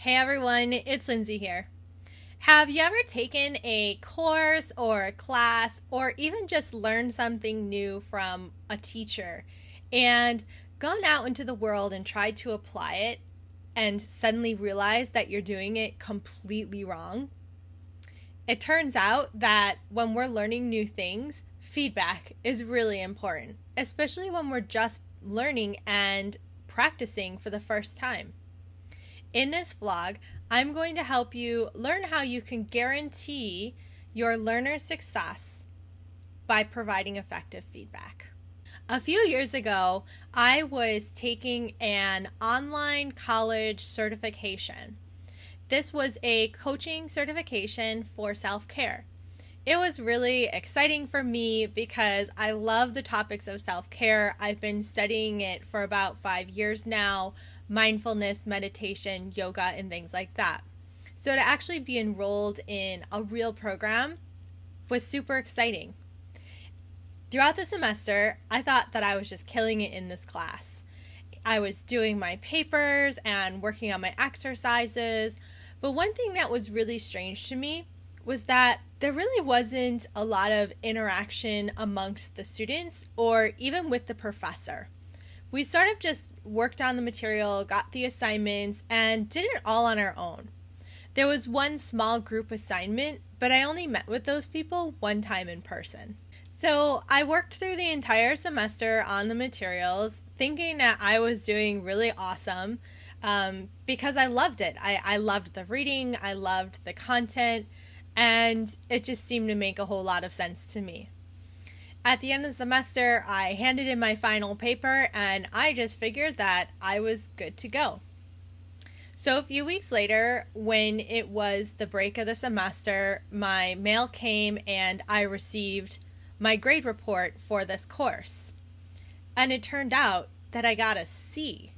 Hey everyone, it's Lindsay here. Have you ever taken a course or a class or even just learned something new from a teacher and gone out into the world and tried to apply it and suddenly realized that you're doing it completely wrong? It turns out that when we're learning new things, feedback is really important, especially when we're just learning and practicing for the first time. In this vlog, I'm going to help you learn how you can guarantee your learner's success by providing effective feedback. A few years ago, I was taking an online college certification. This was a coaching certification for self-care. It was really exciting for me because I love the topics of self-care. I've been studying it for about 5 years now. Mindfulness, meditation, yoga, and things like that. So to actually be enrolled in a real program was super exciting. Throughout the semester, I thought that I was just killing it in this class. I was doing my papers and working on my exercises, but one thing that was really strange to me was that there really wasn't a lot of interaction amongst the students or even with the professor. We sort of just worked on the material, got the assignments, and did it all on our own. There was one small group assignment, but I only met with those people one time in person. So I worked through the entire semester on the materials, thinking that I was doing really awesome because I loved it. I loved the reading, I loved the content, and it just seemed to make a whole lot of sense to me. At the end of the semester, I handed in my final paper and I just figured that I was good to go. So a few weeks later, when it was the break of the semester, my mail came and I received my grade report for this course. And it turned out that I got a C.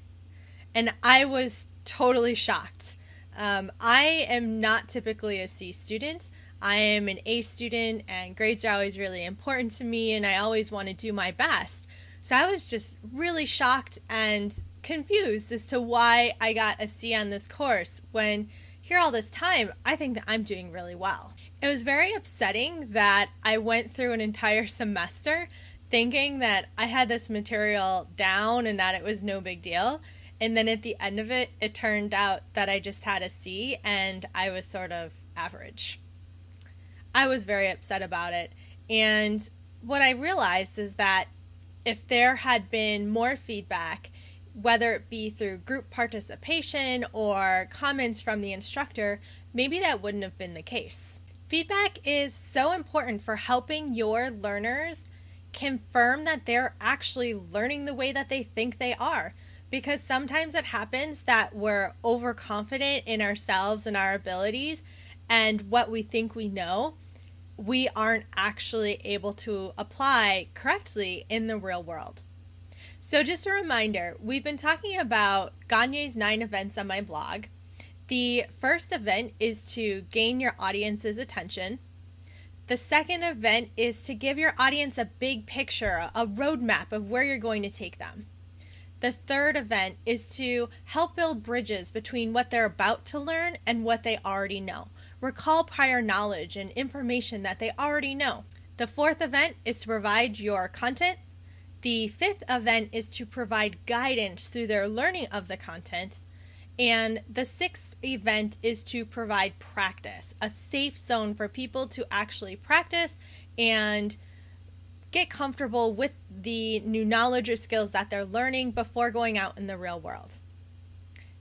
And I was totally shocked. I am not typically a C student. I am an A student and grades are always really important to me and I always want to do my best. So I was just really shocked and confused as to why I got a C on this course when here all this time I think that I'm doing really well. It was very upsetting that I went through an entire semester thinking that I had this material down and that it was no big deal. And then at the end of it, it turned out that I just had a C and I was sort of average. I was very upset about it, and what I realized is that if there had been more feedback, whether it be through group participation or comments from the instructor, maybe that wouldn't have been the case. Feedback is so important for helping your learners confirm that they're actually learning the way that they think they are. Because sometimes it happens that we're overconfident in ourselves and our abilities and what we think we know, we aren't actually able to apply correctly in the real world. So just a reminder, we've been talking about Gagne's 9 events on my blog. The first event is to gain your audience's attention. The second event is to give your audience a big picture, a roadmap of where you're going to take them. The third event is to help build bridges between what they're about to learn and what they already know. Recall prior knowledge and information that they already know. The fourth event is to provide your content. The fifth event is to provide guidance through their learning of the content. And the sixth event is to provide practice, a safe zone for people to actually practice and get comfortable with the new knowledge or skills that they're learning before going out in the real world.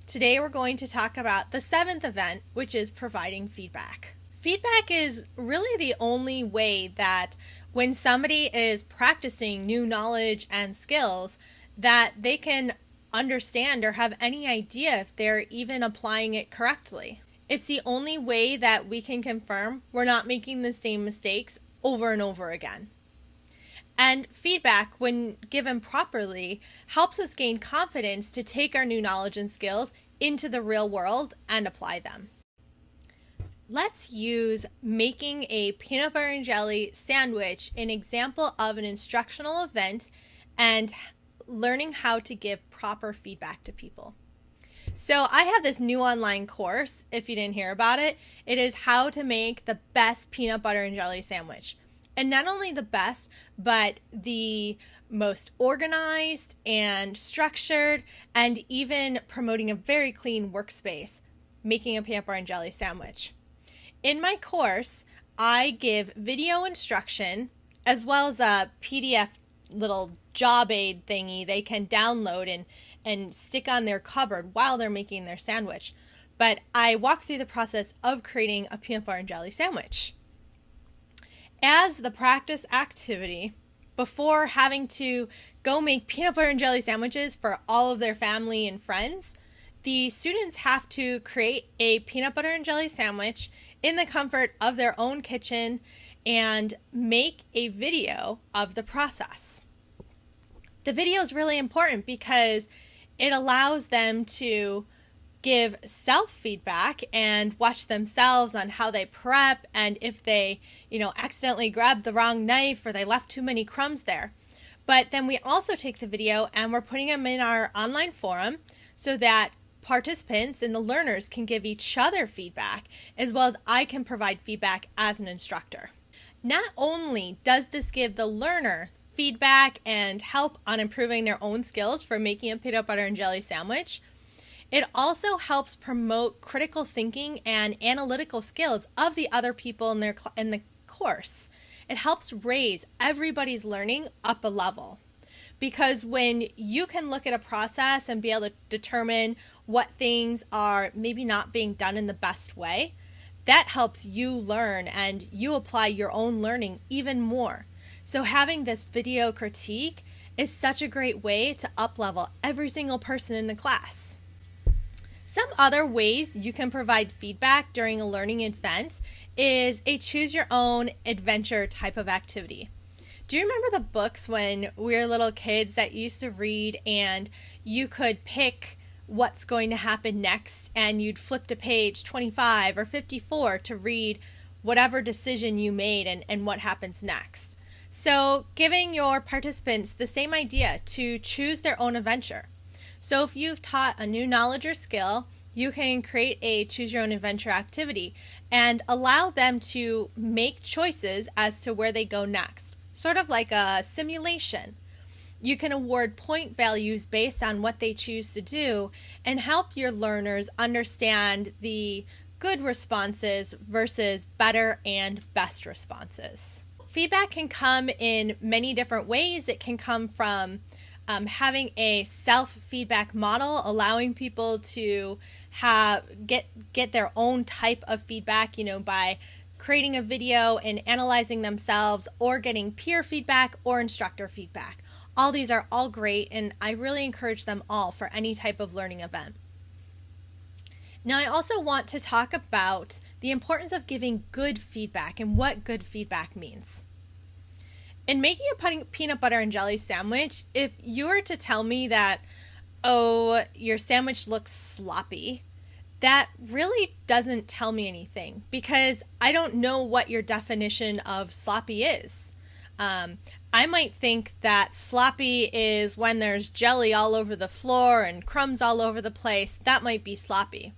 Today we're going to talk about the seventh event, which is providing feedback. Feedback is really the only way that when somebody is practicing new knowledge and skills that they can understand or have any idea if they're even applying it correctly. It's the only way that we can confirm we're not making the same mistakes over and over again. And feedback, when given properly, helps us gain confidence to take our new knowledge and skills into the real world and apply them. Let's use making a peanut butter and jelly sandwich, an example of an instructional event, and learning how to give proper feedback to people. So I have this new online course, if you didn't hear about it. It is how to make the best peanut butter and jelly sandwich. And not only the best, but the most organized and structured, and even promoting a very clean workspace, making a peanut butter and jelly sandwich. In my course, I give video instruction as well as a PDF little job aid thingy they can download and stick on their cupboard while they're making their sandwich. But I walk through the process of creating a peanut butter and jelly sandwich. As the practice activity, before having to go make peanut butter and jelly sandwiches for all of their family and friends, the students have to create a peanut butter and jelly sandwich in the comfort of their own kitchen and make a video of the process. The video is really important because it allows them to give self-feedback and watch themselves on how they prep, and if they, accidentally grabbed the wrong knife or they left too many crumbs there. But then we also take the video and we're putting them in our online forum so that participants and the learners can give each other feedback, as well as I can provide feedback as an instructor. Not only does this give the learner feedback and help on improving their own skills for making a peanut butter and jelly sandwich, it also helps promote critical thinking and analytical skills of the other people in the course. It helps raise everybody's learning up a level. Because when you can look at a process and be able to determine what things are maybe not being done in the best way, that helps you learn and you apply your own learning even more. So having this video critique is such a great way to up-level every single person in the class. Some other ways you can provide feedback during a learning event is a choose your own adventure type of activity. Do you remember the books when we were little kids that you used to read and you could pick what's going to happen next and you'd flip to page 25 or 54 to read whatever decision you made and what happens next? So giving your participants the same idea to choose their own adventure. So if you've taught a new knowledge or skill, you can create a choose your own adventure activity and allow them to make choices as to where they go next, sort of like a simulation. You can award point values based on what they choose to do and help your learners understand the good responses versus better and best responses. Feedback can come in many different ways. It can come from having a self-feedback model, allowing people to get their own type of feedback, by creating a video and analyzing themselves, or getting peer feedback or instructor feedback. All these are all great, and I really encourage them all for any type of learning event. Now, I also want to talk about the importance of giving good feedback and what good feedback means. In making a peanut butter and jelly sandwich, if you were to tell me that, oh, your sandwich looks sloppy, that really doesn't tell me anything because I don't know what your definition of sloppy is. I might think that sloppy is when there's jelly all over the floor and crumbs all over the place. That might be sloppy.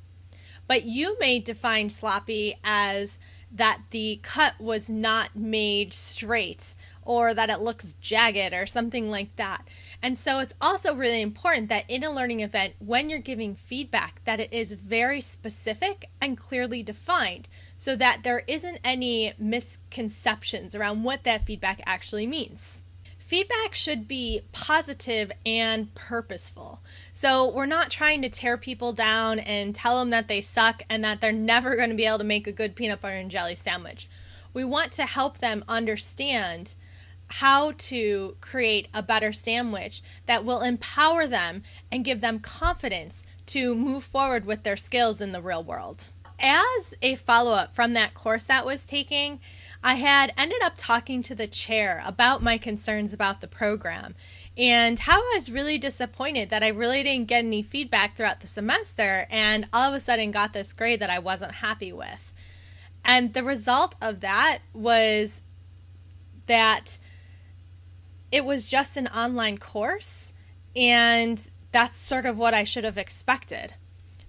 But you may define sloppy as that the cut was not made straight, or that it looks jagged or something like that. And so it's also really important that in a learning event, when you're giving feedback, that it is very specific and clearly defined so that there isn't any misconceptions around what that feedback actually means. Feedback should be positive and purposeful. So we're not trying to tear people down and tell them that they suck and that they're never going to be able to make a good peanut butter and jelly sandwich. We want to help them understand how to create a better sandwich that will empower them and give them confidence to move forward with their skills in the real world. As a follow-up from that course that was taking, I had ended up talking to the chair about my concerns about the program and how I was really disappointed that I really didn't get any feedback throughout the semester and all of a sudden got this grade that I wasn't happy with. And the result of that was that it was just an online course, and that's sort of what I should have expected.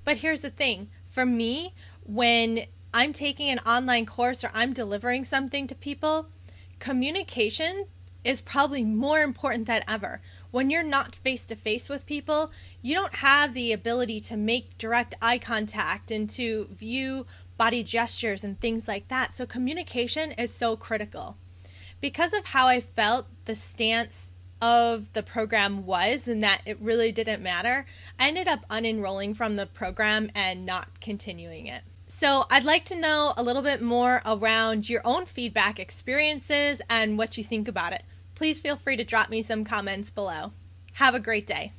But here's the thing. For me, when I'm taking an online course or I'm delivering something to people, communication is probably more important than ever. When you're not face to face with people, you don't have the ability to make direct eye contact and to view body gestures and things like that. So communication is so critical. Because of how I felt the stance of the program was and that it really didn't matter, I ended up unenrolling from the program and not continuing it. So I'd like to know a little bit more around your own feedback experiences and what you think about it. Please feel free to drop me some comments below. Have a great day.